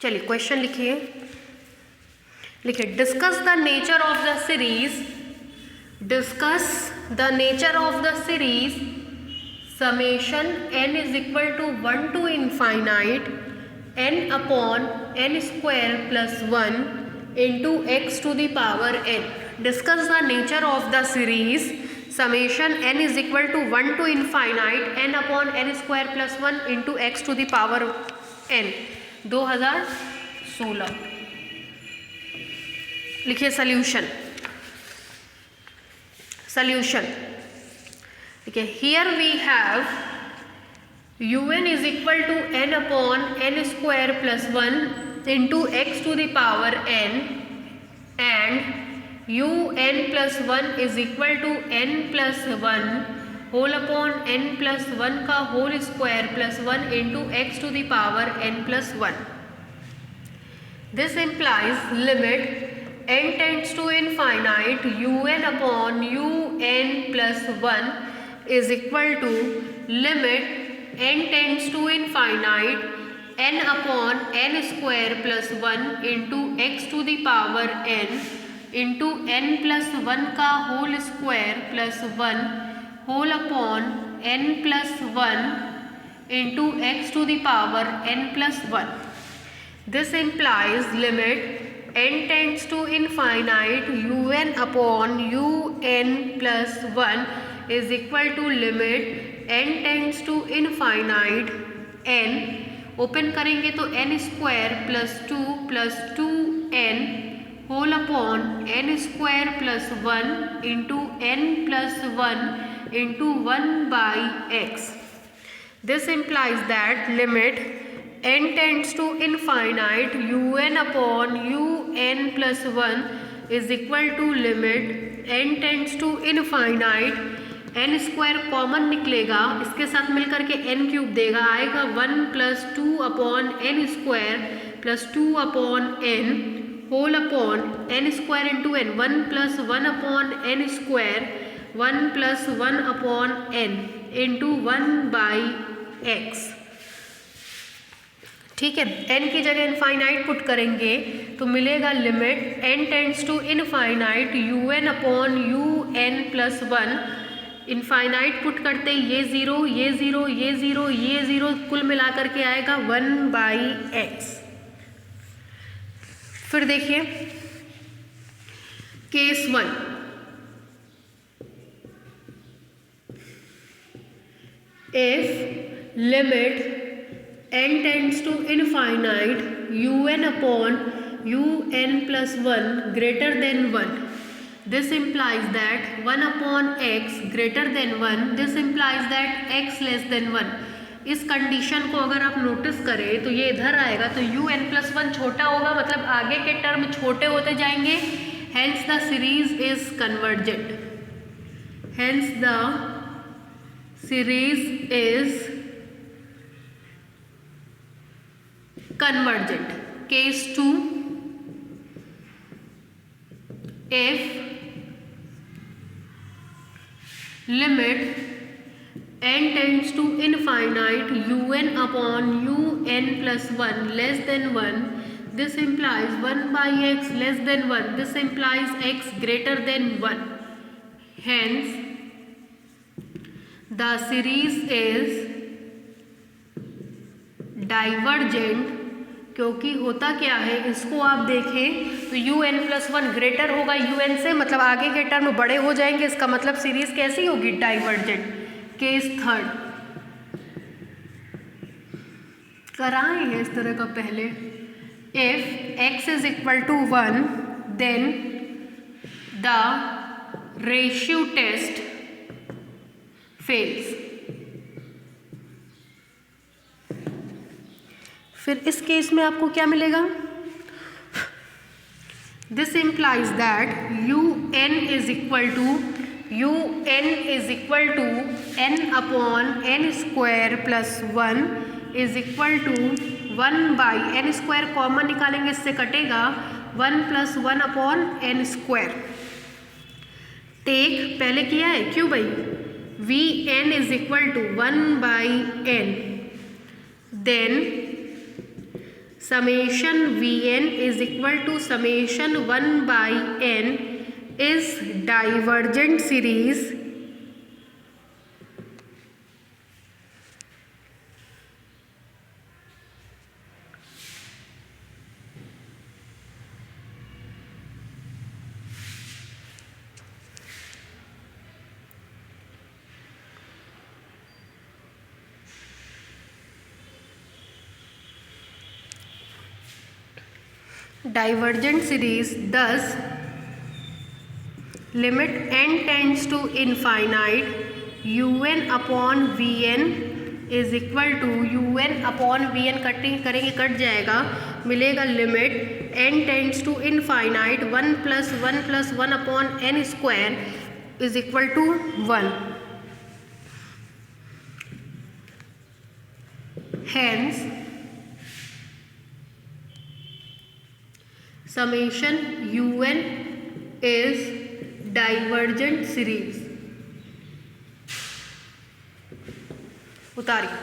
चलिए क्वेश्चन लिखिए, discuss the nature of the series, discuss the nature of the series summation n is equal to 1 to infinite n upon n square plus 1 into x to the power n. Discuss the nature of the series summation n is equal to 1 to infinite n upon n square plus 1 into x to the power n 2016. लिखिए solution, देखिए here we have un is equal to n upon n square plus 1 into x to the power n and un plus 1 is equal to n plus 1 whole upon n plus 1 का whole square plus 1 into x to the power n plus 1. This implies limit n tends to infinite un upon un plus 1 is equal to limit n tends to infinite n upon n square plus 1 into x to the power n into n plus 1 का whole square plus 1 whole upon n plus 1 into x to the power n plus 1. This implies limit n tends to infinite un upon un plus 1 is equal to limit n tends to infinite n, open करेंगे तो n square plus 2n whole upon n square plus 1 into n plus 1 into 1 by x. This implies that limit n tends to infinite un upon un plus 1 is equal to limit n tends to infinite n square common निकलेगा, इसके साथ मिलकर के n cube देगा, आएगा 1 plus 2 upon n square plus 2 upon n whole upon n square into n 1 plus 1 upon n square 1 plus 1 upon n into 1 by x. ठीक है, n की जगह इनफाइनाइट पुट करेंगे तो मिलेगा limit n tends to infinite un upon un plus 1. Infinite put करते ये zero ये ज़ीरो ये ज़ीरो ये ज़ीरो कुल मिला करके आएगा 1 बाई x. फिर देखिए case 1, if limit n tends to infinite un upon un plus 1 greater than 1. This implies that 1 upon x greater than 1. This implies that x less than 1. इस condition को अगर आप नोटिस करें तो ये इधर आएगा तो un plus 1 छोटा होगा, मतलब आगे के टर्म छोटे होते जाएंगे. Hence the series is convergent. Hence the series is convergent. Case 2, if limit n tends to infinite un upon un plus 1 less than 1, this implies 1 by x less than 1. This implies x greater than 1. Hence the series is divergent. क्योंकि होता क्या है, इसको आप देखें तो un plus 1 greater होगा un से, मतलब आगे के टर्म बड़े हो जाएंगे, इसका मतलब सीरीज कैसी होगी, डाइवर्जेंट. केस 3 कराए हैं इस तरह का पहले. If x is equal to 1 then the ratio test fails. फिर इस केस में आपको क्या मिलेगा, this implies that un is equal to n upon n square plus 1 is equal to 1 by n square common निकालेंगे, इससे कटेगा 1 प्लस 1 अपॉन n स्क्वायर. टेक पहले किया है क्यों भाई, vn is equal to 1 by n. Then summation Vn is equal to summation 1 by n is divergent series thus limit n tends to infinite un upon vn is equal to un upon vn करेंगे cut जाएगा, मिलेगा limit n tends to infinite 1 + 1 upon n square is equal to 1. Hence summation un is divergent series. उतारिए।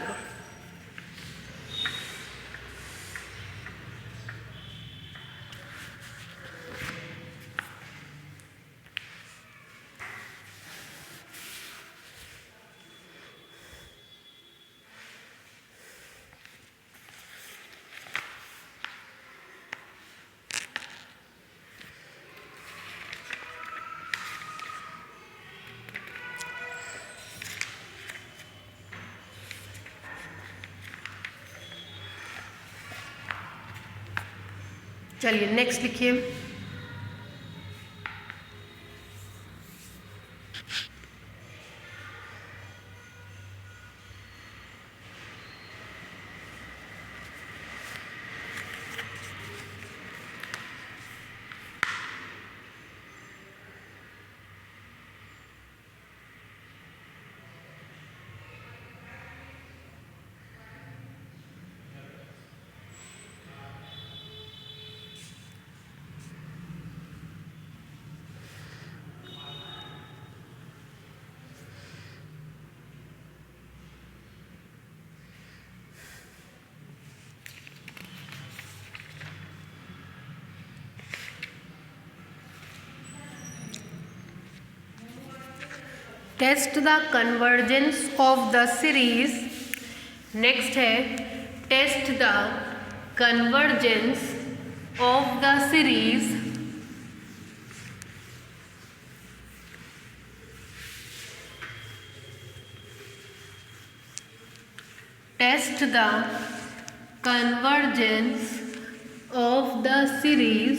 चलिए next लिखिए। Test the convergence of the series. Next है test the convergence of the series test the convergence of the series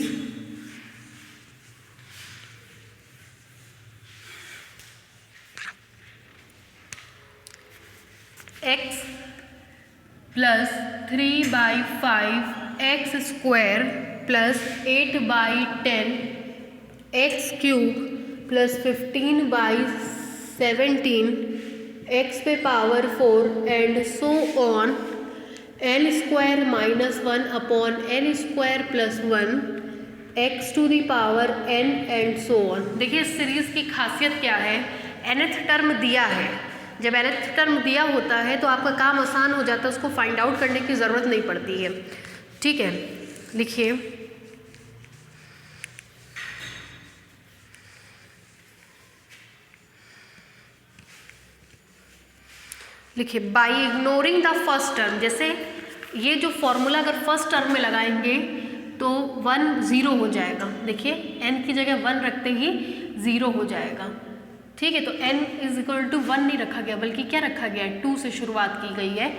x plus 3/5 x square plus 8/10 x cube plus 15/17 x पे power 4 and so on n square -1 upon n square +1 x to the power n and so on. देखिए इस series की खासियत क्या है, nth term दिया है, जब nth टर्म दिया होता है तो आपका काम आसान हो जाता है, उसको फाइंड आउट करने की ज़रूरत नहीं पड़ती है। ठीक है, लिखिए लिखिए by ignoring the first term. जैसे ये जो फॉर्मूला अगर फर्स्ट टर्म में लगाएंगे तो 1 0 हो जाएगा। देखिए n की जगह 1 रखते ही 0 हो जाएगा। ठीक है, तो n = 1 नहीं रखा गया बल्कि क्या रखा गया है, 2 से शुरुआत की गई है।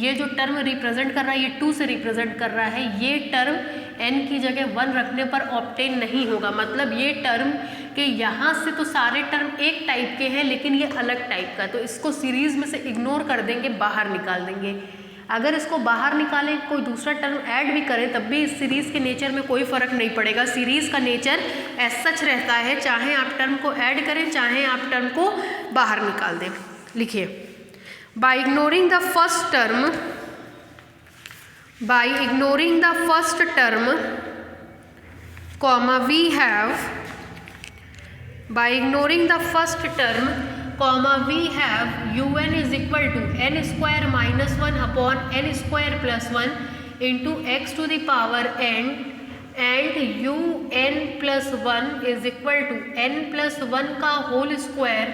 ये जो टर्म रिप्रेजेंट कर रहा है ये 2 से रिप्रेजेंट कर रहा है। ये टर्म n की जगह 1 रखने पर ऑब्टेन नहीं होगा, मतलब ये टर्म के यहाँ से तो सारे टर्म एक टाइप के हैं लेकिन ये अलग टाइप का, तो इसको सीरीज़ में से इग्नोर कर देंगे, बाहर निकाल देंगे। अगर इसको बाहर निकालें, कोई दूसरा टर्म ऐड भी करें तब भी इस सीरीज़ के नेचर में कोई फ़र्क नहीं पड़ेगा। सीरीज़ का नेचर एज सच रहता है, चाहे आप टर्म को ऐड करें चाहे आप टर्म को बाहर निकाल दें। लिखिए by ignoring the first term, by ignoring the first term comma we have, by ignoring the first term comma we have un is equal to n square -1 upon n square +1 into x to the power n and u n plus 1 is equal to n plus 1 का whole square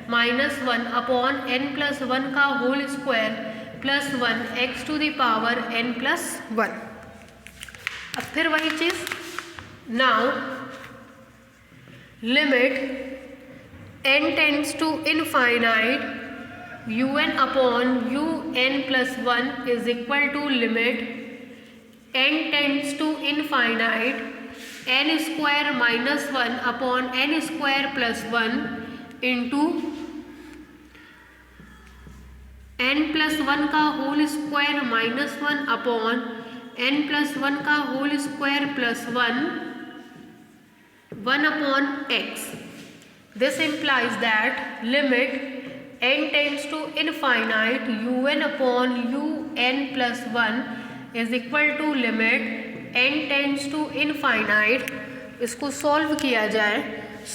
minus 1 upon n plus 1 का whole square plus 1 x to the power n plus 1। अब फिर वही चीज़, now limit n tends to infinite un upon un plus 1 is equal to limit n tends to infinite n square minus 1 upon n square plus 1 into n plus 1 का whole square minus 1 upon n plus 1 का whole square plus 1 upon x। This implies that limit n tends to infinite un upon un plus 1 is equal to limit n tends to infinite। इसको solve किया जाए,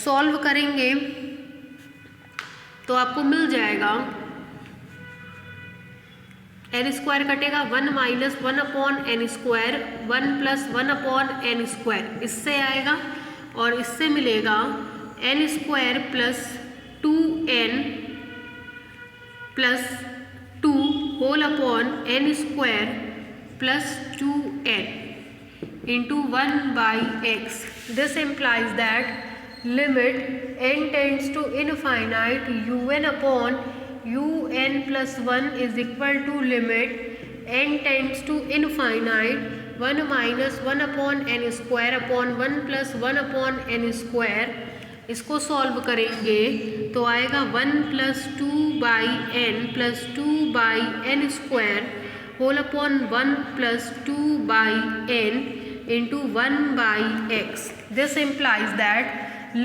solve करेंगे तो आपको मिल जाएगा n square कटेगा 1 minus 1 upon n square 1 plus 1 upon n square, इससे आएगा और इससे मिलेगा n square plus 2n plus 2 whole upon n square plus 2n into 1 by x। This implies that limit n tends to infinite un upon un plus 1 is equal to limit n tends to infinite 1 minus 1 upon n square upon 1 plus 1 upon n square। इसको solve करेंगे तो आएगा 1 plus 2 by n plus 2 by n square whole upon 1 plus 2 by n into 1 by x। This implies that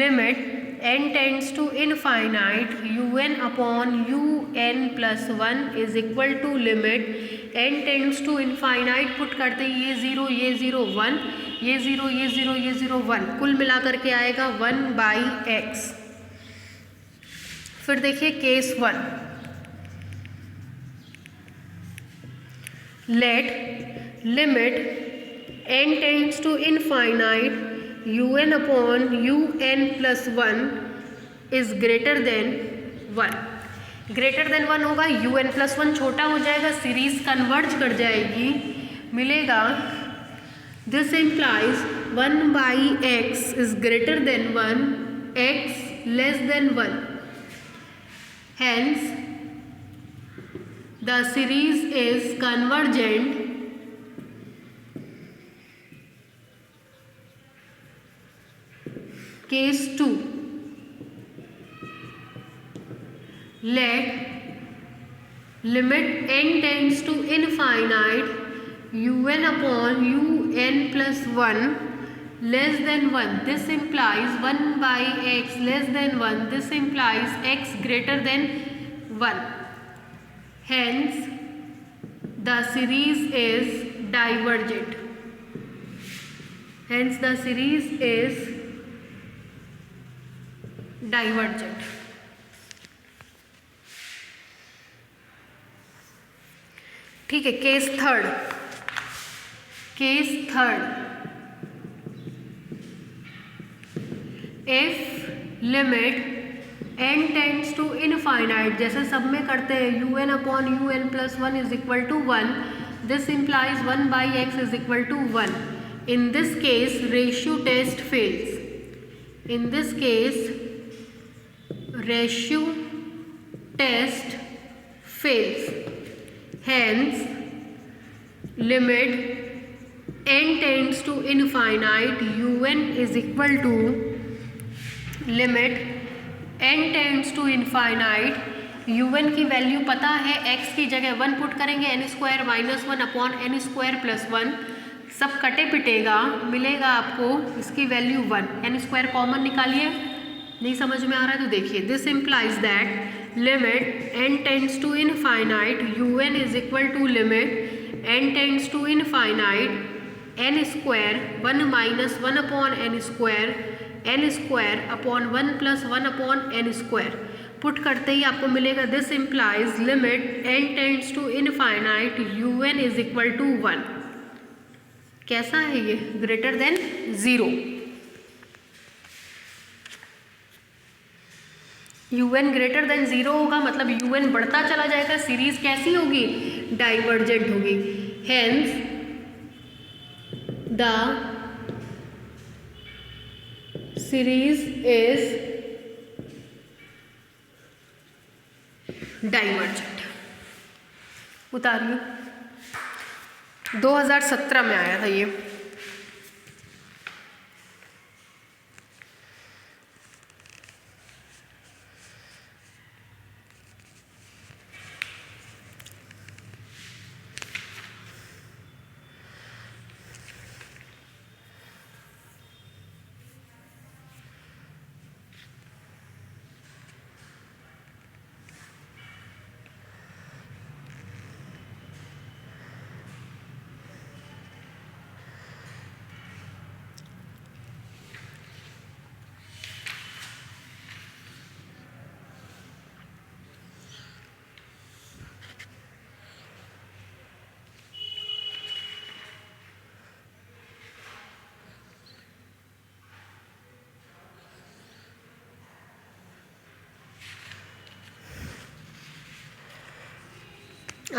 limit n tends to infinite un upon un plus 1 is equal to limit n tends to infinite put करते ही ये 0 ये 0 1 ये 0 ये 0 ये 0 1 कुल मिलाकर के आएगा 1 बाई x। फिर देखिए case 1, let limit n tends to infinite un upon un plus 1 is greater than 1। Greater than 1 होगा, un प्लस 1 छोटा हो जाएगा, सीरीज कन्वर्ज कर जाएगी, मिलेगा this implies 1 by x is greater than 1, x less than 1, hence the series is convergent case 2, let limit n tends to infinite un upon un plus 1 less than 1। this implies 1 by x less than 1, this implies x greater than 1, hence the series is divergent, hence the series is divergent। ठीक है, case third, case third, if limit n tends to infinite, जैसे सब में करते हैं un upon un plus 1 is equal to 1, this implies 1 by x is equal to 1। In this case ratio test fails, in this case ratio test fails, hence limit n tends to infinite un is equal to limit n tends to infinite un की value पता है, x की जगह 1 put करेंगे, n square minus 1 upon n square plus 1, सब कटे पिटेगा, मिलेगा आपको इसकी वैल्यू 1, n स्क्वायर कॉमन निकालिए, नहीं समझ में आ रहा है तो देखिए, this implies that limit n tends to infinite un is equal to limit n tends to infinite n square 1 minus 1 upon n square upon 1 plus 1 upon n square put करते ही आपको मिलेगा, this implies limit n tends to infinite un is equal to 1। कैसा है ये, greater than 0। un greater than 0 होगा, मतलब un बढ़ता चला जाएगा, सीरीज कैसी होगी, डाइवर्जेंट होगी। Hence the series is divergent. उतारिए, 2017 में आया था ये।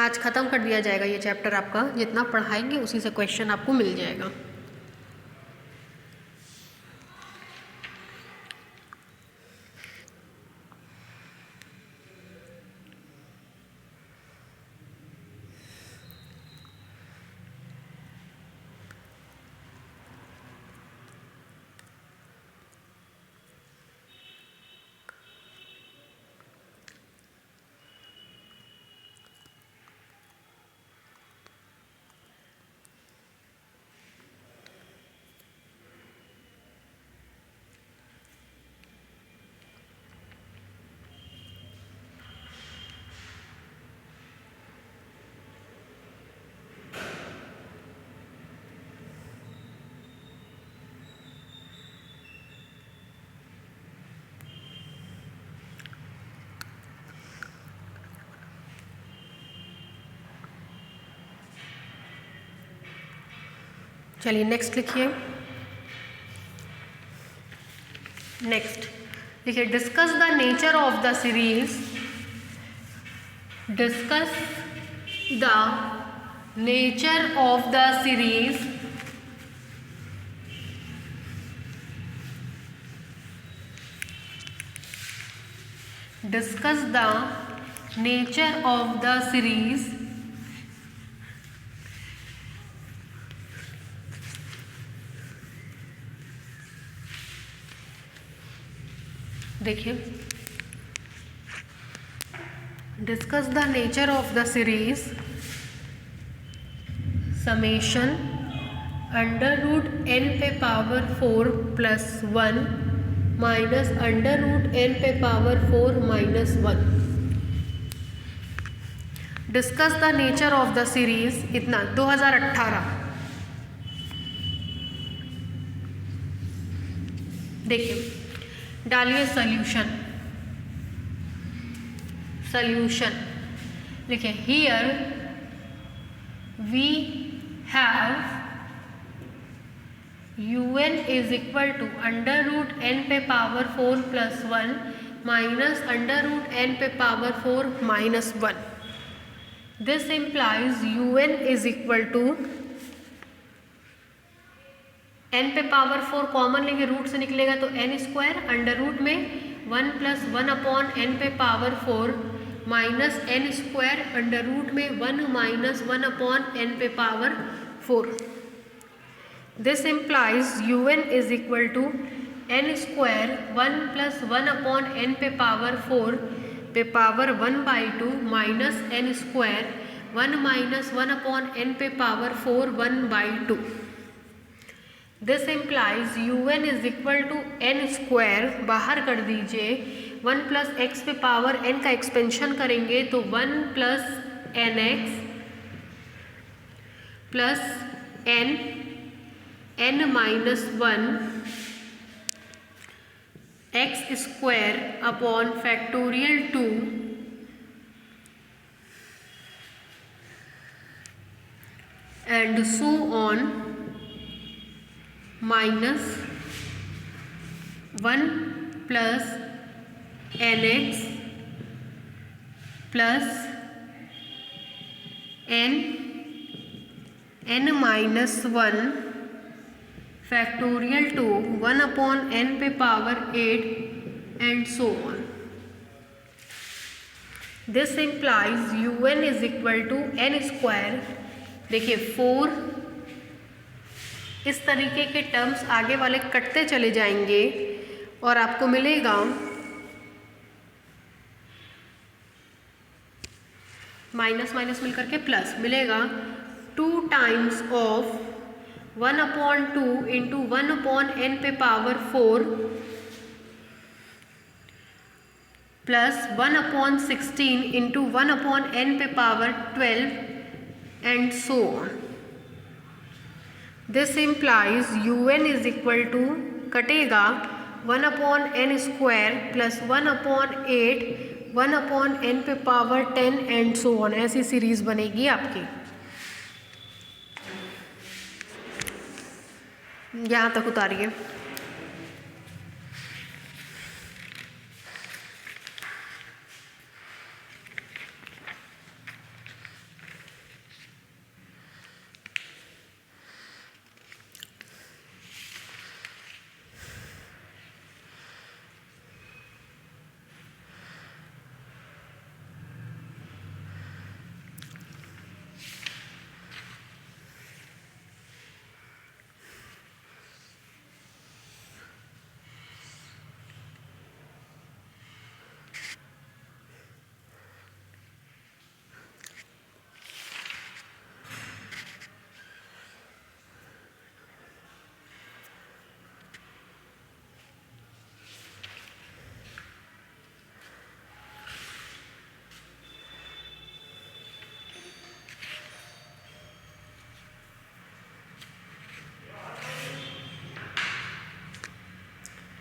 आज ख़त्म कर दिया जाएगा ये चैप्टर आपका, जितना पढ़ाएंगे उसी से क्वेश्चन आपको मिल जाएगा। चलिए नेक्स्ट लिखिए। नेक्स्ट देखिए, discuss the nature of the series. Discuss the nature of the series discuss the nature of the series देखिए, discuss the nature of the series summation under root n पे power 4 plus 1 minus under root n पे power 4 minus 1। Discuss the nature of the series इतना 2018। देखिए, डालिए solution. Solution देखिए, here we have un is equal to under root n पे power 4 plus 1 minus under root n पे power 4 minus 1। This implies un is equal to n पे power 4 common लेंगे, रूट से निकलेगा तो n स्क्वायर अंडर रूट में 1 plus 1 upon n पे power 4 minus n square under root में 1 माइनस 1 अपॉन n पे power 4। This implies un is equal to n square 1 plus 1 upon n पे पावर 4 पे power 1/2 minus n square 1 minus 1 upon n पे power 4 1/2। This implies un is equal to n square, बाहर कर दीजिए, 1 plus x पे power n का expansion करेंगे तो 1 plus n x plus n minus 1 x square upon factorial 2 and so on minus 1 plus nx plus n minus 1 factorial two 1 upon n पे power 8 and so on. This implies un is equal to n square. देखिए 4 इस तरीके के terms आगे वाले कटते चले जाएंगे और आपको मिलेगा माइनस माइनस मिल करके प्लस मिलेगा 2 times of 1 upon 2 into 1 upon n पे power 4 plus 1 upon 16 into 1 upon n पे power 12 and so on. This implies un is equal to कटेगा 1 upon n square plus 1 upon 8 1 upon n पे power 10 and so on. ऐसी series बनेगी आपकी। यहाँ तक उतारिए।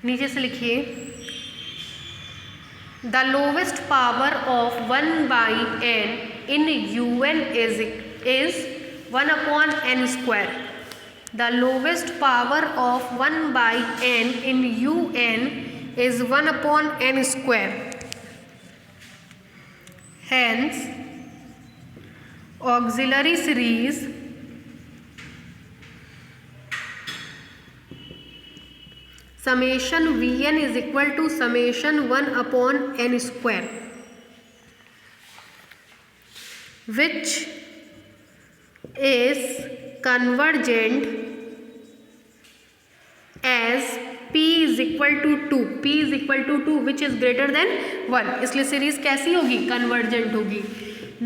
नीचे से लिखिए the lowest power of 1 by n in un is 1 upon n square. The lowest power of 1 by n in un is 1 upon n square. Hence auxiliary series summation Vn is equal to summation 1 upon n square, which is convergent as p is equal to 2, p is equal to 2 which is greater than 1, इसलिए series कैसी होगी? Convergent होगी।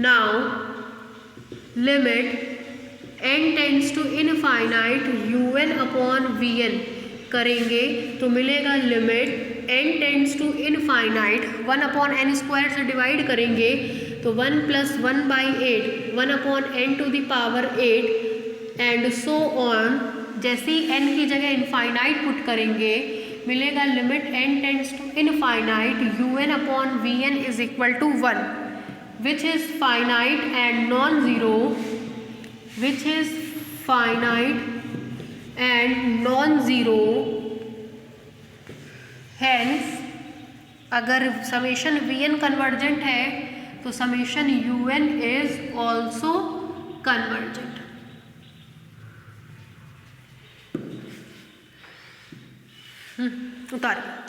Now limit n tends to infinite un upon vn करेंगे तो मिलेगा limit n tends to infinite 1 upon n square से divide करेंगे तो 1 plus 1 by 8 1 upon n to the power 8 and so on. जैसे ही n की जगह इनफाइनाइट पुट करेंगे मिलेगा limit n tends to infinite un upon vn is equal to 1 which is finite and non zero, which is finite and non zero. Hence अगर summation vn convergent है तो summation un is also convergent. उतारिए।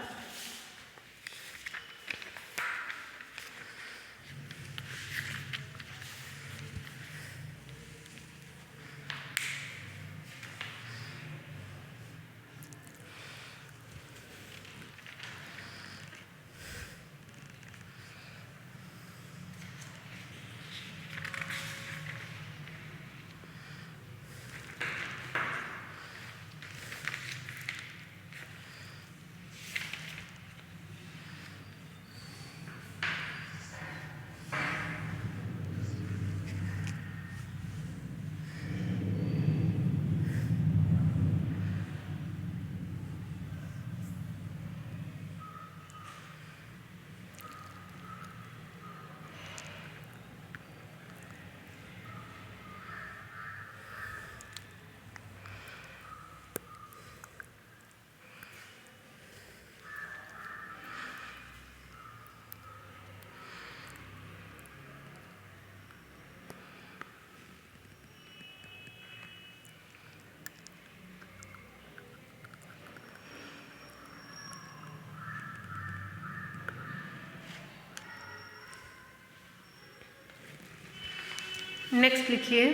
Next लिखिए,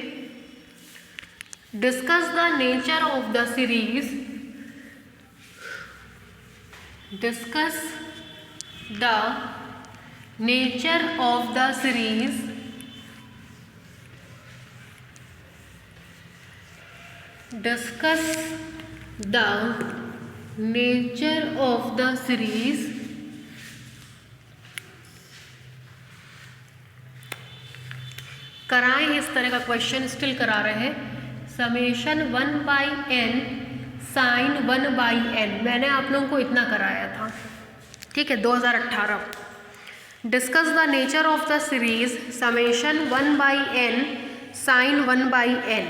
discuss the nature of the series, discuss the nature of the series discuss the nature of the series कराएं इस तरह का question still करा रहे हैं। समेशन 1/n साइन 1/n मैंने आप लोगों को इतना कराया था, ठीक है, 2018। Discuss the nature of the series summation 1/n sine 1/n।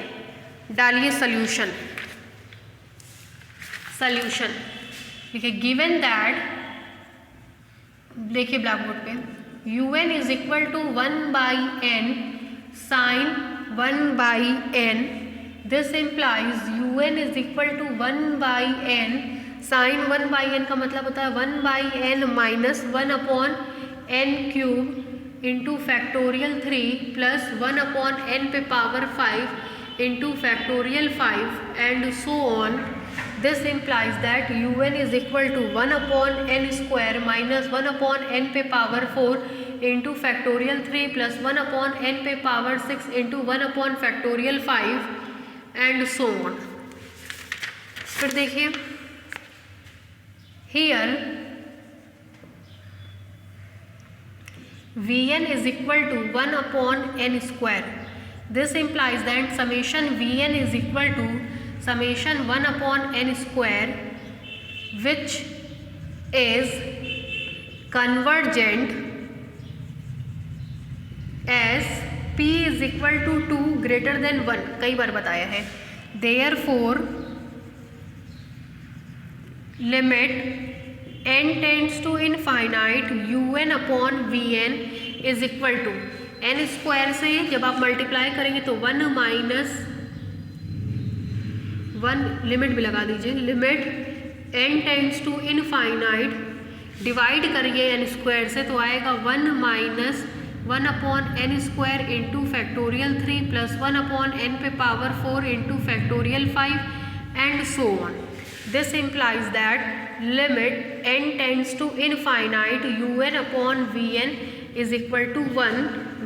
डालिए सॉल्यूशन, सॉल्यूशन देखिए, गिवन दैट, देखिए ब्लैक बोर्ड पे, un is equal to 1/n sine 1/n, this implies un is equal to 1/n sine 1/n का मतलब होता है 1/n minus 1/n³ into factorial 3 plus 1/n पे power 5 into factorial 5 and so on. This implies that un is equal to 1/n square minus 1/n पे power 4 into factorial 3 plus 1/n पे power 6 into 1 factorial 5 and so on. फिर देखिए, here vn is equal to 1/n square. This implies that summation Vn is equal to summation 1/n square, which is convergent as p is equal to 2 greater than 1, कई बार बताया है। Therefore, limit n tends to infinite un/Vn is equal to n square से जब आप multiply करेंगे तो 1 minus 1, limit भी लगा दीजिए, limit n tends to infinite, divide करिए n स्क्वायर से तो आएगा 1 minus 1/n square into factorial 3 plus 1/n पे power 4 into factorial 5 and so on. This implies that limit n tends to infinite un/Vn is equal to 1,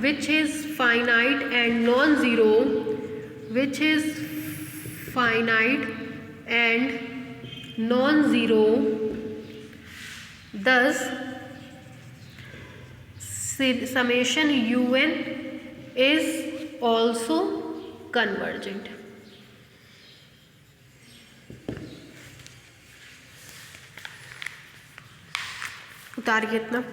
which is finite and non-zero, which is finite and non-zero. Thus summation un is also convergent. उतारिए इतना।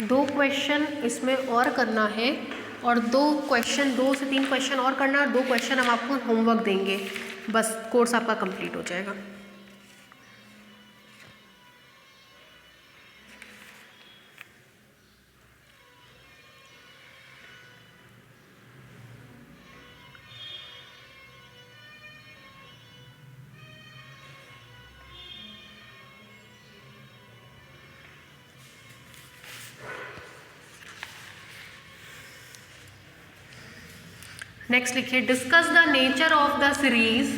दो question इसमें और करना है और 2 से 3 question और करना है और 2 क्वेश्चन हम आपको होमवर्क देंगे, बस कोर्स आपका कंप्लीट हो जाएगा। नेक्स्ट लिखिए, discuss the nature of the series,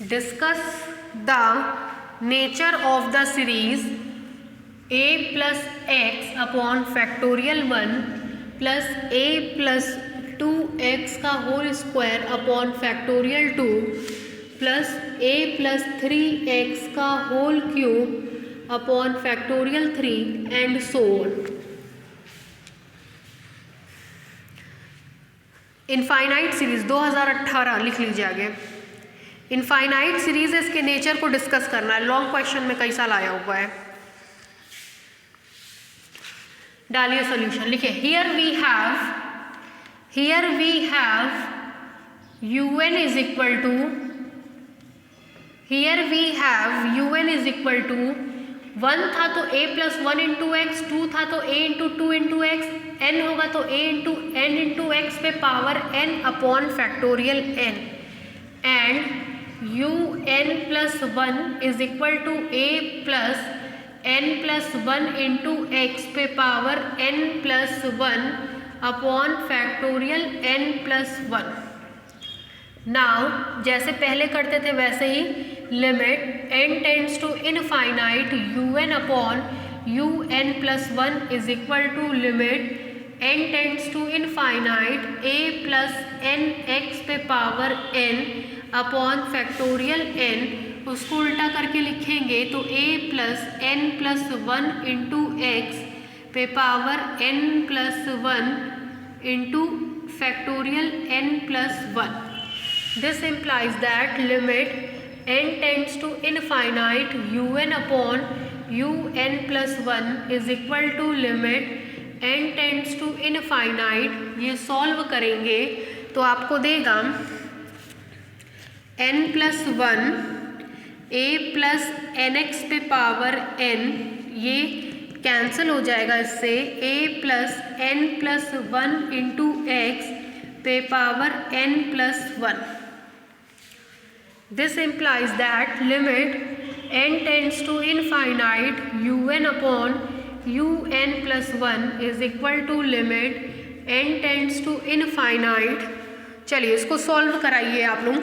discuss the nature of the series a plus x upon factorial 1 plus a plus 2x का whole square upon factorial 2 plus a plus 3x का whole cube upon factorial 3 and so on. Infinite series 2018 लिख लीजिए आगे। Infinite series इसके nature को discuss करना है, long question में कई साल आया हुआ है। डालिए सॉल्यूशन, लिखिए here we have un is equal to, here we have un is equal to 1 था तो a प्लस 1 इंटू एक्स, 2 था तो a into 2 into x, n होगा तो a into n into x पे power n upon factorial n, and un plus 1 is equal to a plus n plus 1 into x पे power n plus 1 upon factorial n plus 1। Now जैसे पहले करते थे वैसे ही limit n tends to infinite un upon un plus 1 is equal to limit n tends to infinite a plus n x पे power n upon factorial n। उसको उल्टा करके लिखेंगे तो a plus n plus 1 into x पे power n plus 1 into factorial n plus 1। This implies that limit n tends to infinite un upon un plus 1 is equal to limit n tends to infinite। ये solve करेंगे तो आपको देगा n plus 1 a plus n x पे power n, ये cancel हो जाएगा इससे, a plus n plus 1 into x पे power n plus 1। This implies that limit n tends to infinite un upon un plus 1 is equal to limit n tends to infinite। चलिए इसको solve कराइए आप लोग।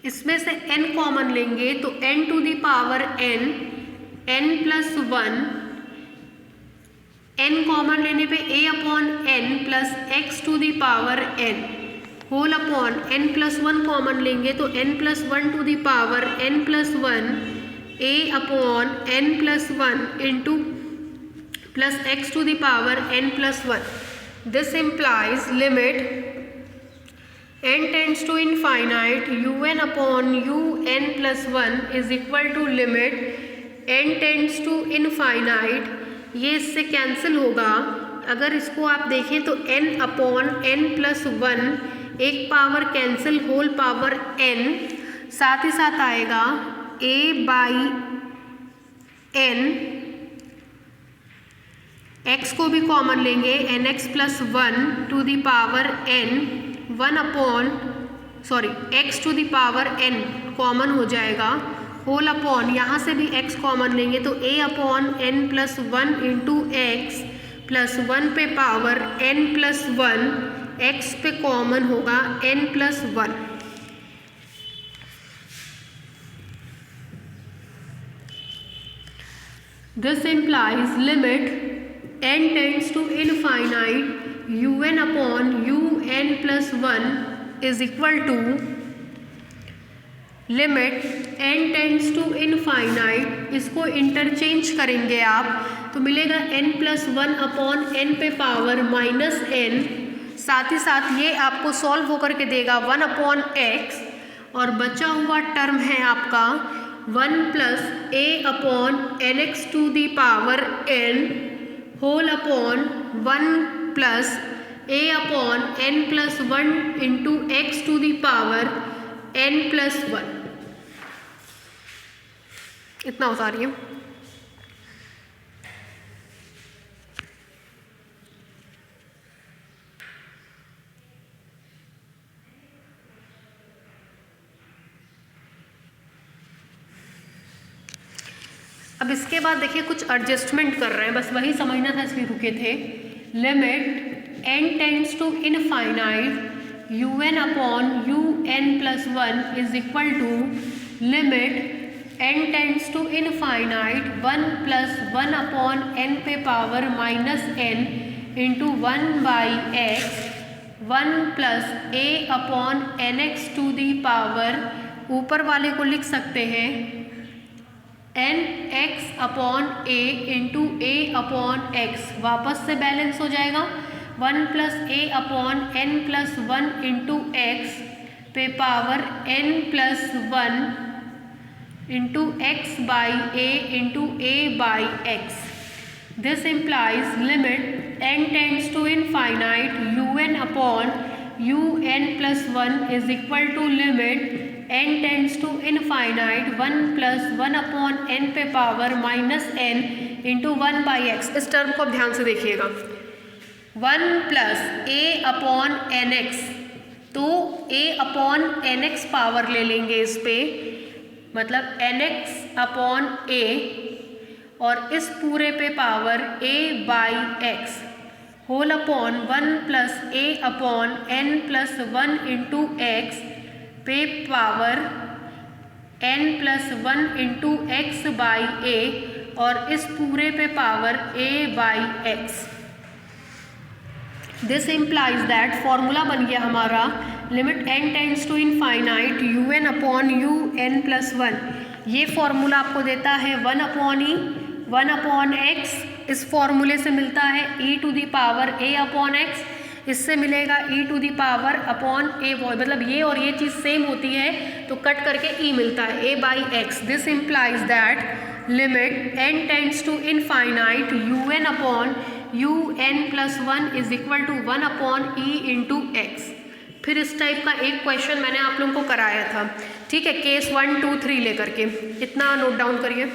इसमें से n कॉमन लेंगे तो n to the power n plus 1, n common लेने पे a upon n plus x to the power n whole upon n plus 1 common लेंगे तो n plus 1 to the power n plus 1 a upon n plus 1 into plus x to the power n plus 1। This implies limit n tends to infinite un upon un plus 1 is equal to limit n tends to infinite. ये इससे cancel होगा। अगर इसको आप देखें तो n upon n plus 1 एक power cancel whole power n, साथ ही साथ आएगा a बाई n, x को भी कॉमन लेंगे nx plus 1 to the power n, 1 upon x to the power n common हो जाएगा होल अपॉन, यहाँ से भी x कॉमन लेंगे तो a upon n plus 1 into x plus 1 पे पावर n प्लस 1, x पे कॉमन होगा n plus 1। This implies limit n tends to infinite un upon un plus 1 is equal to limit n tends to infinite. इसको interchange करेंगे आप तो मिलेगा n plus 1 upon n पे power minus n, साथ ही साथ ये आपको सॉल्व होकर के देगा 1 अपॉन x, और बचा हुआ टर्म है आपका 1 plus a upon n x to the power n whole upon 1 plus a upon n plus 1 into x to the power n plus 1। इतना उतारिए। अब इसके बाद देखिए कुछ एडजस्टमेंट कर रहे हैं, बस वही समझना था इसलिए रुके थे। Limit n tends to infinite un upon un plus 1 is equal to limit n tends to infinite 1 plus 1 upon n पे power minus n into 1 by x 1 plus a upon n x to the power, ऊपर वाले को लिख सकते हैं n x upon a into a upon x वापस से balance हो जाएगा। 1 plus a upon n plus 1 into x पे power n plus 1 into x by a into a by x. This implies limit n tends to infinite un upon un plus 1 is equal to limit n tends to infinite 1 plus 1 upon n पे power minus n into 1 by x. इस term को अब ध्यान से देखिएगा। 1 plus a upon n x, तो a upon n x power ले लेंगे इस पे, मतलब एन एक्स अपॉन ए और इस पूरे पे power a by x whole upon 1 plus a upon n plus 1 into x पे power n plus 1 into x by a और इस पूरे पे power a by x. This implies that formula बन गया हमारा limit n tends to infinite u n upon u n plus 1। ये formula आपको देता है 1 अपॉन ई 1 अपॉन एक्स, इस फॉर्मूले से मिलता है e to the power a upon x, इससे मिलेगा e to the power upon a, मतलब ये और ये चीज़ सेम होती है तो कट करके e मिलता है a by x. This implies that limit n tends to infinite u n upon u n plus 1 is equal to 1 upon e into x. फिर इस टाइप का एक क्वेश्चन मैंने आप लोगों को कराया था, ठीक है, केस 1 2 3 लेकर के, इतना नोट डाउन करिए।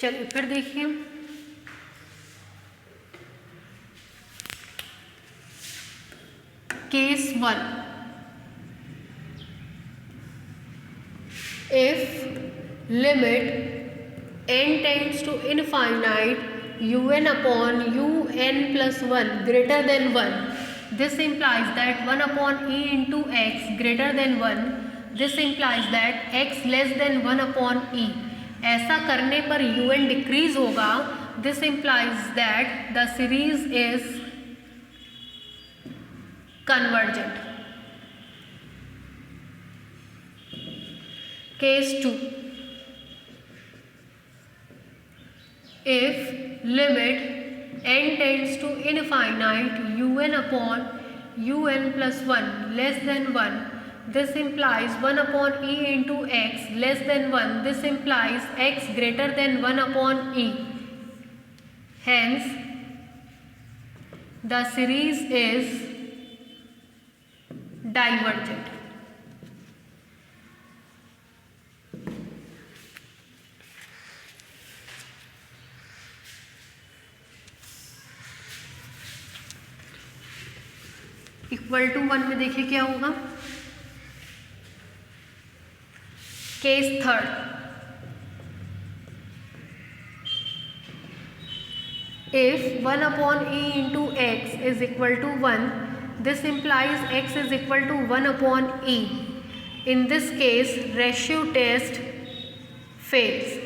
चलिए फिर देखिए, case 1, if limit n tends to infinite u n upon u n plus 1 greater than 1, this implies that 1 upon e into x greater than 1, this implies that x less than 1 upon e। ऐसा करने पर u n decrease होगा। This implies that the series is convergent. Case 2, if limit n tends to infinite u n upon u n plus 1 less than 1, this implies 1 upon e into x less than 1, this implies x greater than 1 upon e, hence the series is divergent। Equal to 1 में देखिए क्या होगा। Case 3, if 1 upon e into x is equal to 1, this implies x is equal to 1 upon e. In this case, ratio test fails।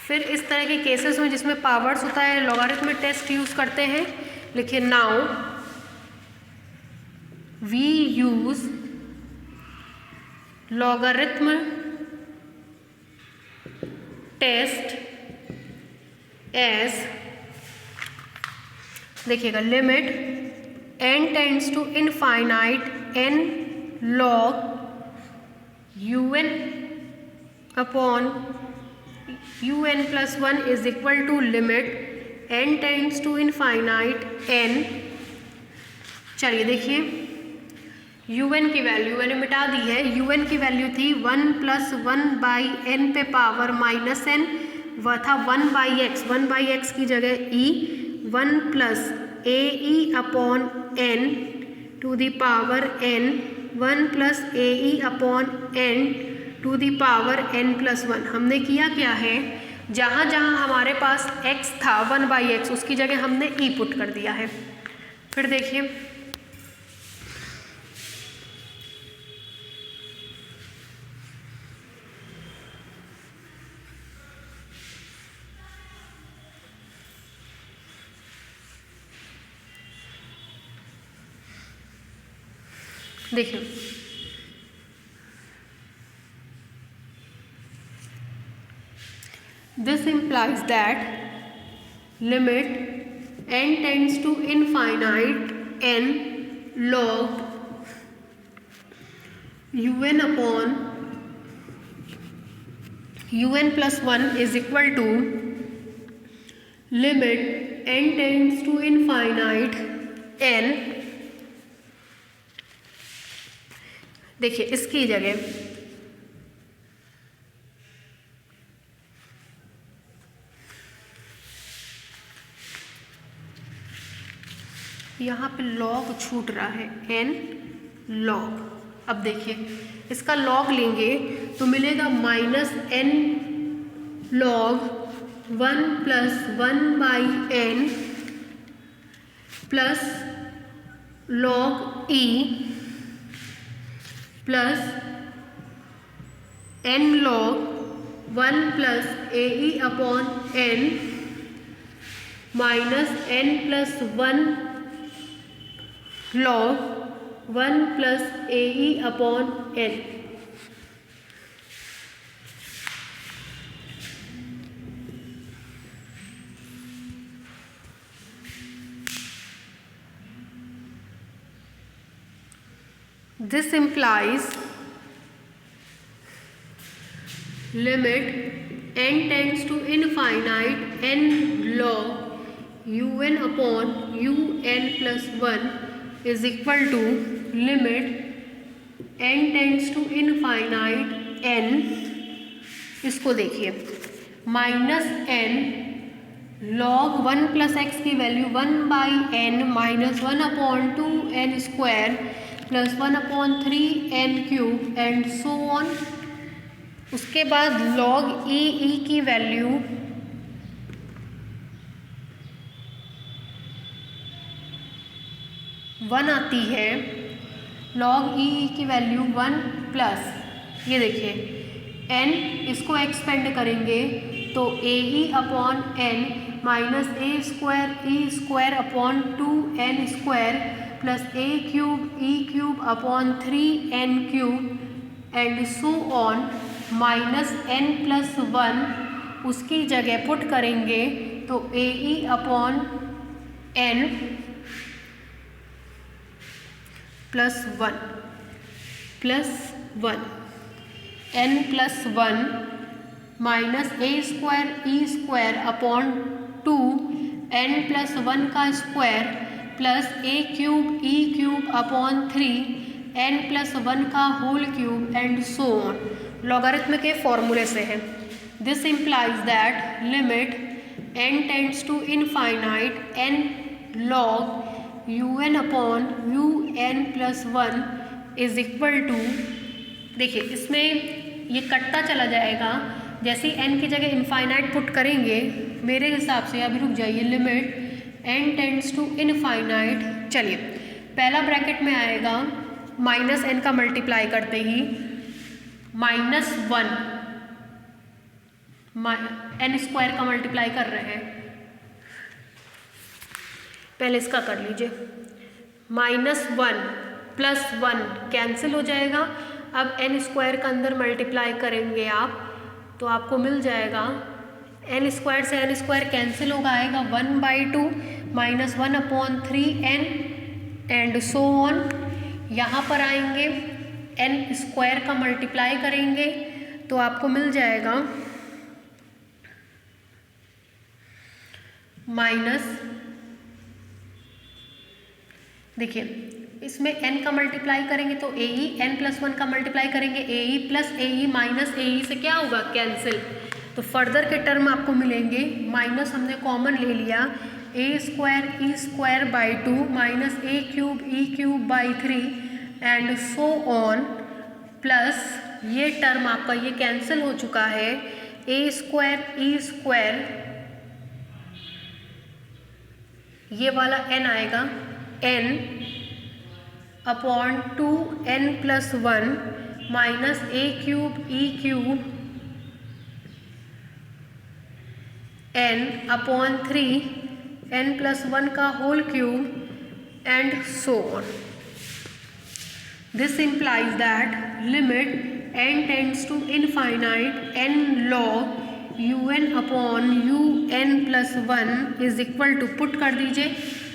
फिर इस तरह के cases में जिसमें पावर्स होता है लॉगरिथमिक टेस्ट यूज करते हैं। लिखिए, now we use logarithm test as, देखिएगा, limit n tends to infinite n log un upon un+1 is equal to limit n tends to infinite n। चलिए देखिए un की वैल्यू मैंने मिटा दी है। un की वैल्यू थी 1+1/n पे पावर -n, वह था 1/x की जगह e, 1+ae/n to the power n, 1+ae/n to the power n+1। हमने किया क्या है, जहाँ जहाँ हमारे पास x था 1/x उसकी जगह हमने e पुट कर दिया है। फिर देखिए देखिए this implies that limit n tends to infinite n log un+1 is equal to limit n tends to infinite n। देखिए इसकी जगह यहाँ पे log छूट रहा है n log। अब देखिए इसका log लेंगे तो मिलेगा -n log 1+1/n plus log e plus n log 1+ae/n minus n+1 log 1+ae/n। This implies limit n tends to infinite n log un+1 is equal to limit n tends to infinite n। इसको देखिए -n log 1+x की value 1/n -1/2n² plus 1/3n³ and so on. उसके बाद log e की value one आती है, log e की value 1 plus ये देखिए n, इसको एक्सपेंड करेंगे तो ae/n minus a²e²/2n² plus a³e³/3n³ and so on -n+1 उसकी जगह पुट करेंगे तो ae/n +1 n+1 minus a²e²/2 n+1 का स्क्वायर प्लस a³e³/3 n+1 का whole cube and so on. Logarithm के फॉर्मूले से है। This implies that limit n tends to infinite n log un/un+1 is equal to, देखिए इसमें ये कटता चला जाएगा, जैसे ही n की जगह इनफाइनाइट पुट करेंगे मेरे हिसाब से, अभी रुक जाइए, limit n tends to infinite, चलिए पहला ब्रैकेट में आएगा -n का मल्टीप्लाई करते ही -1 n² का मल्टीप्लाई कर रहे हैं, पहले इसका कर लीजिए, -1 + 1 कैंसिल हो जाएगा। अब n² का अंदर मल्टीप्लाई करेंगे आप तो आपको मिल जाएगा n² से n² कैंसिल होगा, आएगा 1/2 -1/3n एंड सो ऑन। यहाँ पर आएंगे n² का मल्टीप्लाई करेंगे तो आपको मिल जाएगा माइनस, देखिए इसमें n का मल्टीप्लाई करेंगे तो ए ई, n+1 का मल्टीप्लाई करेंगे ए ई प्लस ए ई माइनस ए ई से क्या होगा, कैंसिल। तो फर्दर के टर्म आपको मिलेंगे, माइनस हमने कॉमन ले लिया, a²e² 2 minus a³e³ 3 and so on, plus ये टर्म आपका ये कैंसिल हो चुका है, a²e², ये वाला n आएगा n upon 2n+1 minus a³e³ n upon 3 n+1 का whole cube and so on. This implies that limit n tends to infinite n log un upon un+1 is equal to, put कर दीजिए,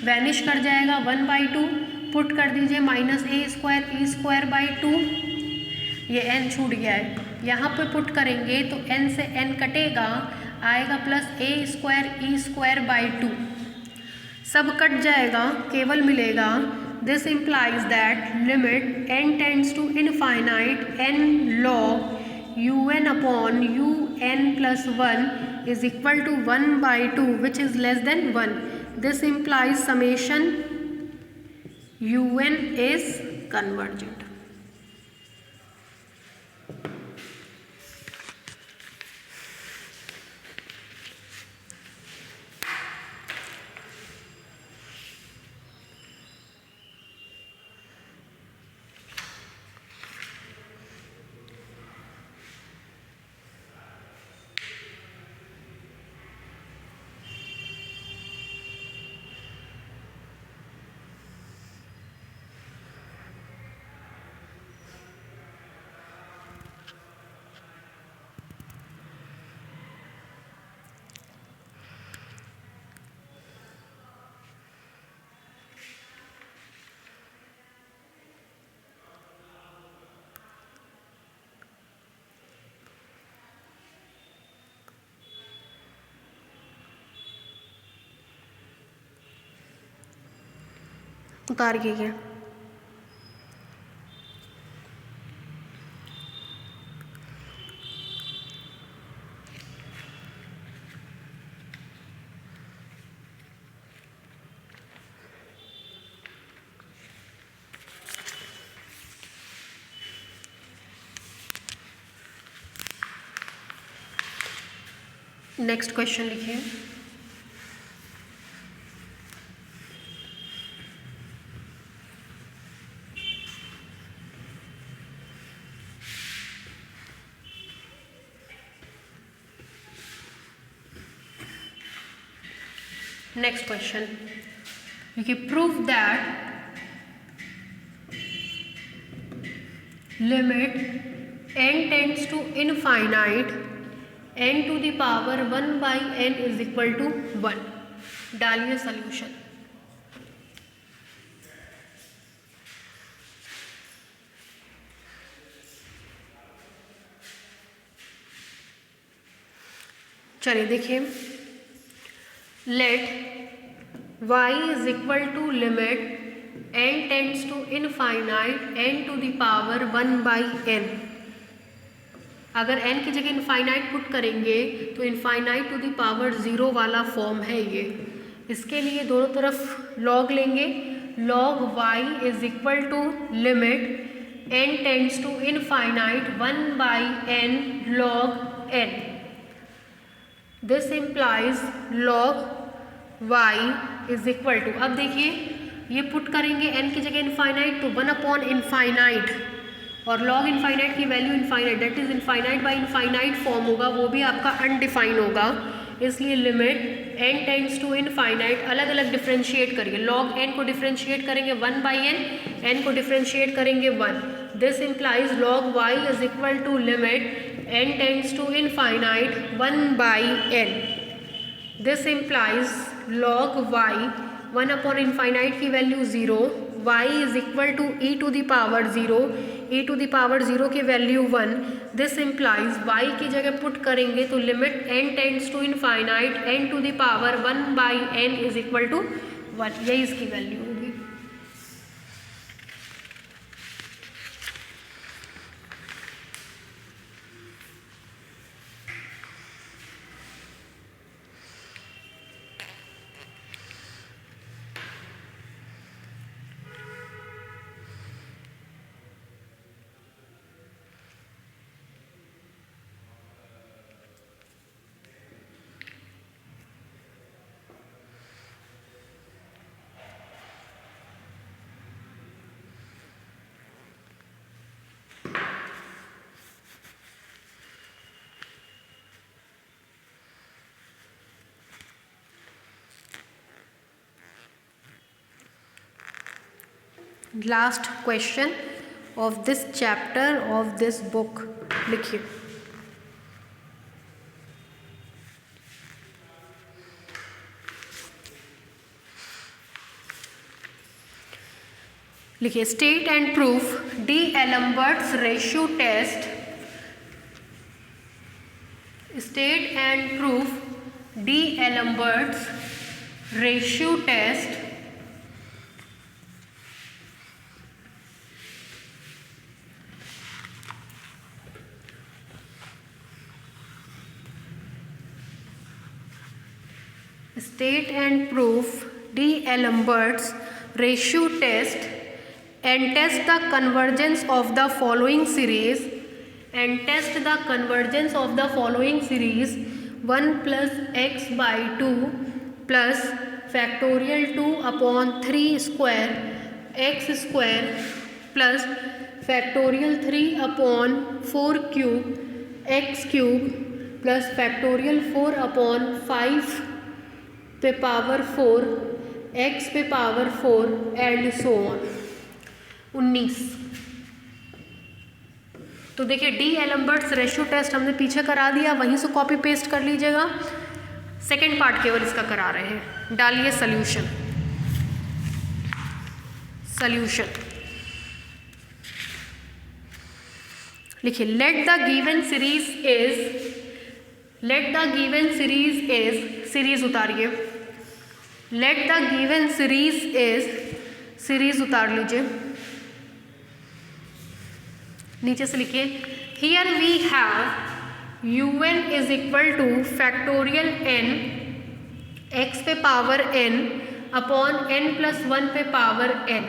vanish कर जाएगा 1/2, put कर दीजिए -a²e²/2, ये n छूट गया है, यहाँ पे पुट करेंगे तो n से n कटेगा, आएगा प्लस a²e²/2, सब कट जाएगा, केवल मिलेगा, this implies that limit n tends to infinite n log un upon un+1 is equal to 1/2 which is less than 1. This implies summation un is convergent. उतार गया। Next question लिखिए। Next question देखिए, prove that limit n tends to infinite n to the power 1/n is equal to 1। डालिए solution. चलिए देखिए, let y is equal to limit n tends to infinite n to the power 1/n। अगर n की जगह infinite put करेंगे तो infinite to the power 0 वाला form है ये। इसके लिए दोनों तरफ log लेंगे, log y is equal to limit n tends to infinite 1/n log n। This implies log y is equal to, अब देखिए ये पुट करेंगे n की जगह इनफाइनाइट तो 1/इनफाइनाइट और log इनफाइनाइट की value infinite, that is infinite by infinite form होगा, वो भी आपका अनडिफाइन होगा। इसलिए limit n tends to infinite, अलग अलग डिफ्रेंशिएट करिए, log n को डिफ्रेंशिएट करेंगे 1/n, n को डिफ्रेंशिएट करेंगे 1। This implies log y is equal to limit n tends to infinite 1/n। This implies log y 1/इनफाइनाइट की value 0, y is equal to e to the power 0, e⁻0 की value 1, this implies y की जगह put करेंगे तो limit n tends to infinite n⁻1/n is equal to 1, यही इसकी value होगी। Last question of this chapter of this book लिखिए। लिखिए state and proof D'Alembert's ratio test, state and proof D'Alembert's ratio test state and proof D-Albert's ratio test and test the convergence of the following series, and test the convergence of the following series 1 plus x by 2 plus factorial 2 upon 3 square x square plus factorial 3 upon 4 cube x cube plus factorial 4 upon 5 पे power 4 x पे power 4 and so on. 19। तो देखिए D-d'Alembert's ratio test हमने पीछे करा दिया, वहीं से कॉपी पेस्ट कर लीजिएगा। सेकेंड पार्ट केवल इसका करा रहे हैं। डालिए सॉल्यूशन। लिखिए let the given series is, series उतारिए। Let the given series is, series उतार लीजिए। नीचे से लिखिए here we have un is equal to factorial n x पे पावर n अपॉन n+1 पे power n।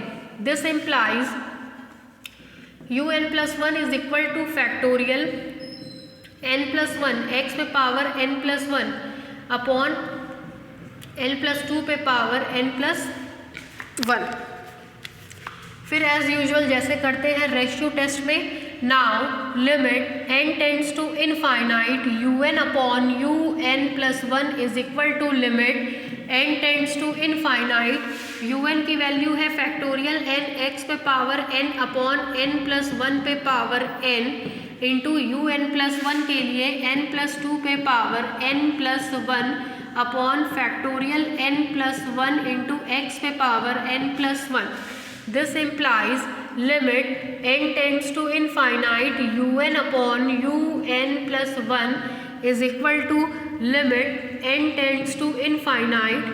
This implies un+1 is equal to factorial n+1 x पे power n+1 upon n+2 पे power n+1। फिर as usual जैसे करते हैं ratio test में, now limit n tends to infinite un upon un+1 is equal to limit n tends to infinite un की value है factorial n x पे power n upon n+1 पे power n into un+1 के लिए n+2 पे power n+1 upon factorial n+1 into x पे power n+1। This implies limit n tends to infinite un upon un+1 is equal to limit n tends to infinite,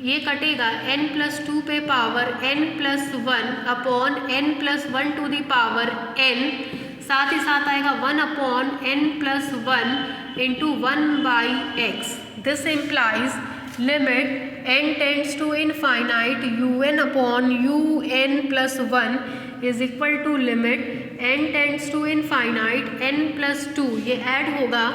ये कटेगा n+2 पे power n+1 upon n+1 to the power n, साथ ही साथ आएगा 1 upon n+1 into 1/x। This implies limit n tends to infinite un upon un+1 is equal to limit n tends to infinite n+2, ये add होगा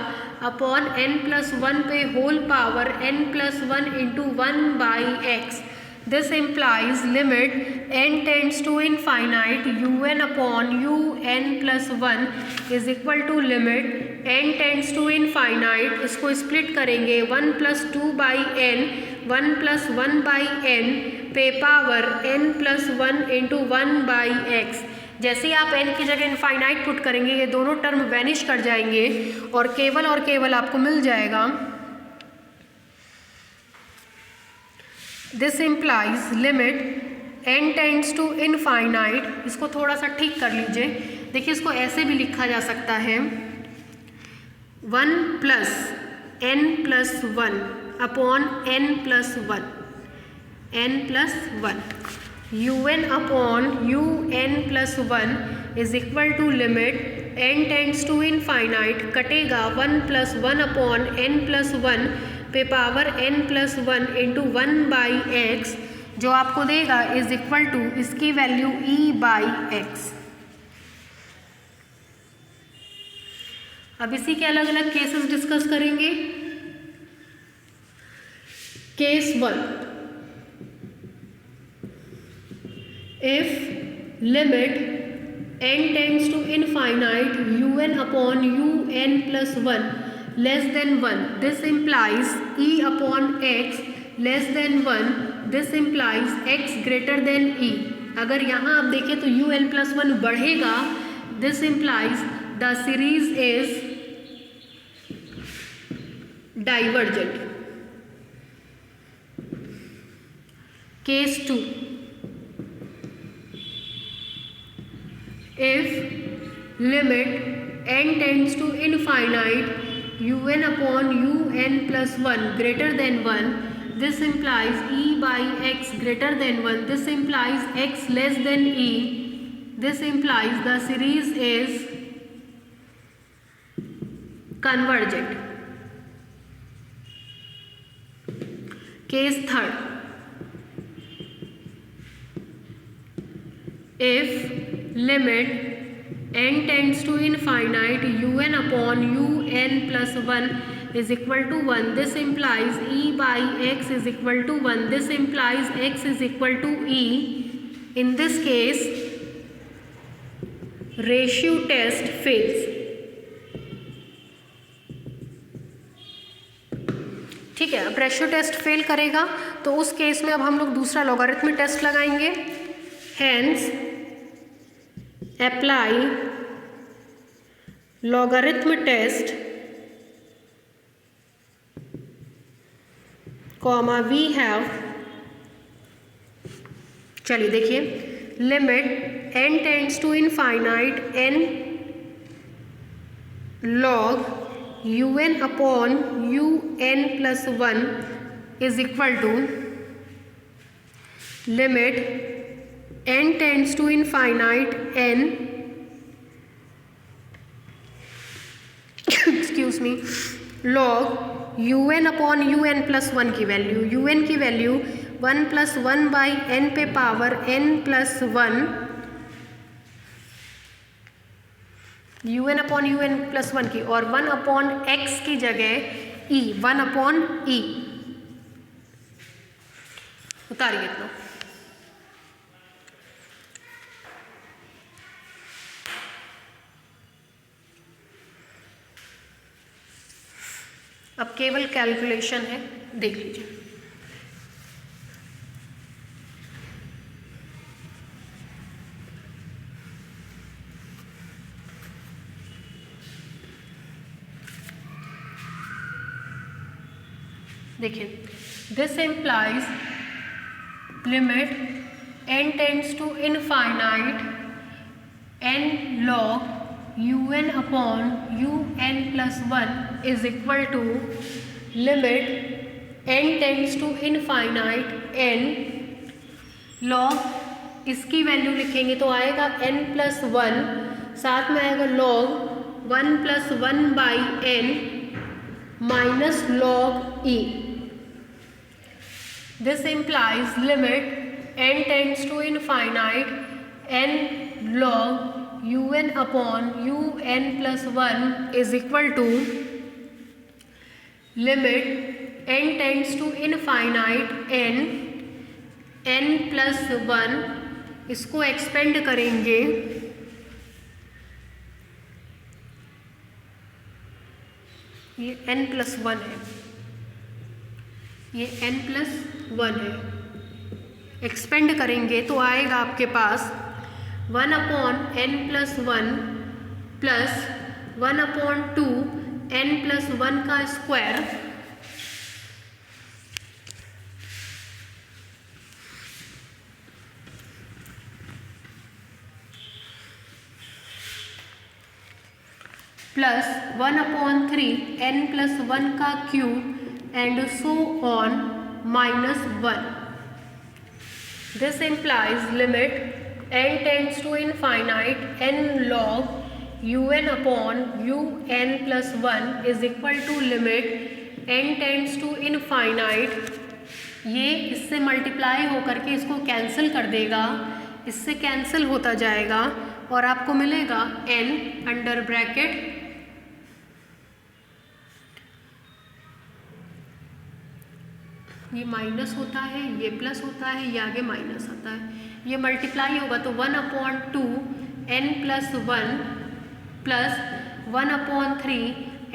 upon n+1 पे whole power n+1 into 1/x। This implies limit n tends to infinite un upon un+1 is equal to limit n tends to infinite, इसको split करेंगे 1+2/n 1+1/n पे power n+1 into 1/x। जैसे ही आप n की जगह infinite put करेंगे ये दोनों टर्म वैनिश कर जाएंगे और केवल आपको मिल जाएगा this implies limit n tends to infinite, इसको थोड़ा सा ठीक कर लीजिए। देखिए इसको ऐसे भी लिखा जा सकता है 1 plus n plus 1 upon n plus 1, n plus 1 un upon un plus 1 is equal to limit n tends to infinite, कटेगा 1 प्लस 1 अपॉन n प्लस 1 पे power n plus 1 into 1 by x, जो आपको देगा इज इक्वल टू इसकी value e by x. अब इसी के अलग अलग केसेस डिस्कस करेंगे। Case 1, if limit n tends to infinite un upon un plus 1 less than 1, this implies e upon x less than 1, this implies x greater than e। अगर यहाँ आप देखें तो un प्लस 1 बढ़ेगा, this implies the series is divergent. Case 2, if limit n tends to infinite un upon un plus 1 greater than 1, this implies e by x greater than 1, this implies x less than e, this implies the series is convergent। Case 3rd, if limit n tends to infinite un upon un plus 1 is equal to 1, this implies e by x is equal to 1, this implies x is equal to e। In this case ratio test fails। ठीक है, अब ratio test fail करेगा तो उस case में अब हम लोग दूसरा लॉगरिथमिक टेस्ट लगाएंगे। Hence apply logarithm test, comma we have, चलिए देखिए, limit n tends to infinite n log un upon un plus 1 is equal to limit n tends to infinite n excuse me log un upon un plus 1 की value, un की value 1 plus 1 by n पे power n plus 1, un upon un plus 1 की, और 1 upon x की जगह e, 1 upon e उतारिए इतना। अब केवल कैलकुलेशन है, देख लीजिए। देखिए, this implies limit n tends to infinite n log un upon un plus 1 is equal to limit n tends to infinite n log, इसकी वैल्यू लिखेंगे तो आएगा n प्लस 1, साथ में आएगा log 1 plus 1 by n minus log e। This implies limit n tends to infinite n log un upon un plus 1 is equal to limit n tends to infinite n plus 1, इसको expand करेंगे ये n plus 1 है, ये n plus 1 है, expand करेंगे तो आएगा आपके पास 1 upon n plus 1 plus 1 upon 2 n plus 1 का स्क्वायर प्लस 1/3 n प्लस 1 का cube and so on -1. This implies limit n tends to infinite n log un upon un plus 1 is equal to limit n tends to infinite. ये इससे multiply होकर के इसको cancel कर देगा, इससे cancel होता जाएगा और आपको मिलेगा n अंडर ब्रैकेट ये माइनस होता है, ये प्लस होता है, ये आगे माइनस आता है. ये मल्टीप्लाई होगा तो 1/2 n plus 1 plus 1/3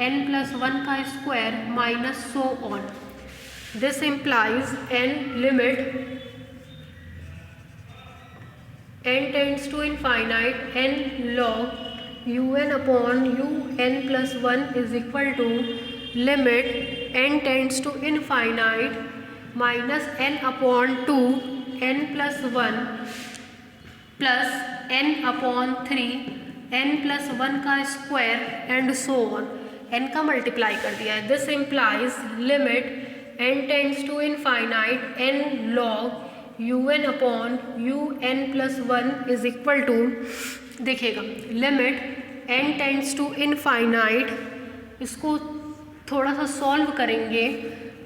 n plus 1 का square minus so on. This implies n limit n tends to infinite n log un upon un plus 1 is equal to limit n tends to infinite minus n/2 n plus 1 plus n/3 n plus 1 का square and so on. n का multiply कर दिया है. This implies limit n tends to infinite n log un upon un plus 1 is equal to, देखिएगा limit n tends to infinite, इसको थोड़ा सा solve करेंगे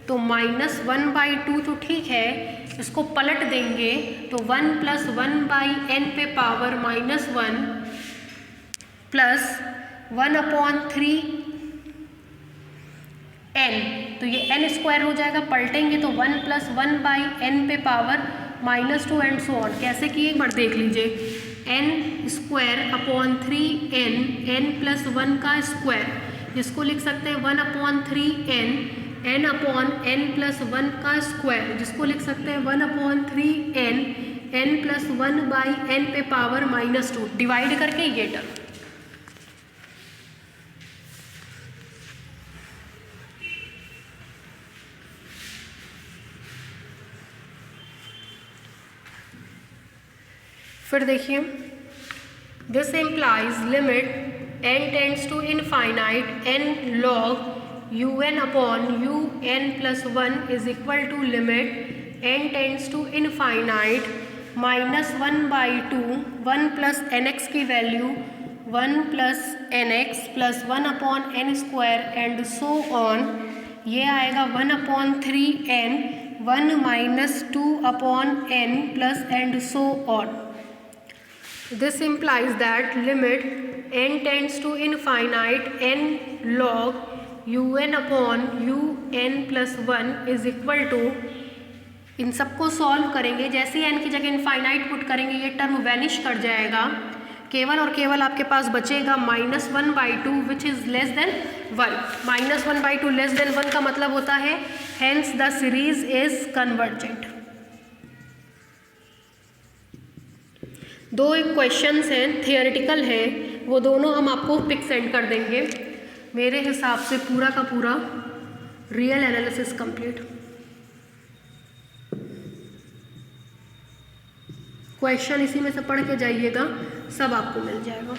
तो -1/2 तो ठीक है, इसको पलट देंगे तो 1 प्लस 1/n पे पावर -1 प्लस 1/3 n, तो ये n स्क्वायर हो जाएगा. पलटेंगे तो 1 प्लस 1/n पे पावर -2 एंड सो ऑन. कैसे किए एक बार देख लीजिए. n square upon 3n n plus 1 का स्क्वायर, जिसको लिख सकते हैं 1/3n n upon n plus 1 का स्क्वायर, जिसको लिख सकते हैं 1/3n n प्लस 1/n पे पावर -2. डिवाइड करके ये टर्म फिर देखिए. This implies limit n tends to infinite n log un upon un plus 1 is equal to limit n tends to infinite -1/2 1 plus nx की value 1 plus nx plus 1/n square and so on. ये आएगा 1/3n 1 minus 2/n plus and so on. This implies that limit n tends to infinite n log un upon un plus 1 is equal to, इन सबको solve करेंगे, जैसे ही n की जगह infinite put करेंगे ये टर्म वैनिश कर जाएगा. केवल और केवल आपके पास बचेगा -1/2 which is less than 1. -1/2 less than 1 का मतलब होता है hence the series is convergent. दो क्वेश्चंस हैं, थियोरेटिकल हैं, वो दोनों हम आपको पिक सेंड कर देंगे. मेरे हिसाब से पूरा का पूरा रियल एनालिसिस कंप्लीट. क्वेश्चन इसी में से पढ़ के जाइएगा, सब आपको मिल जाएगा.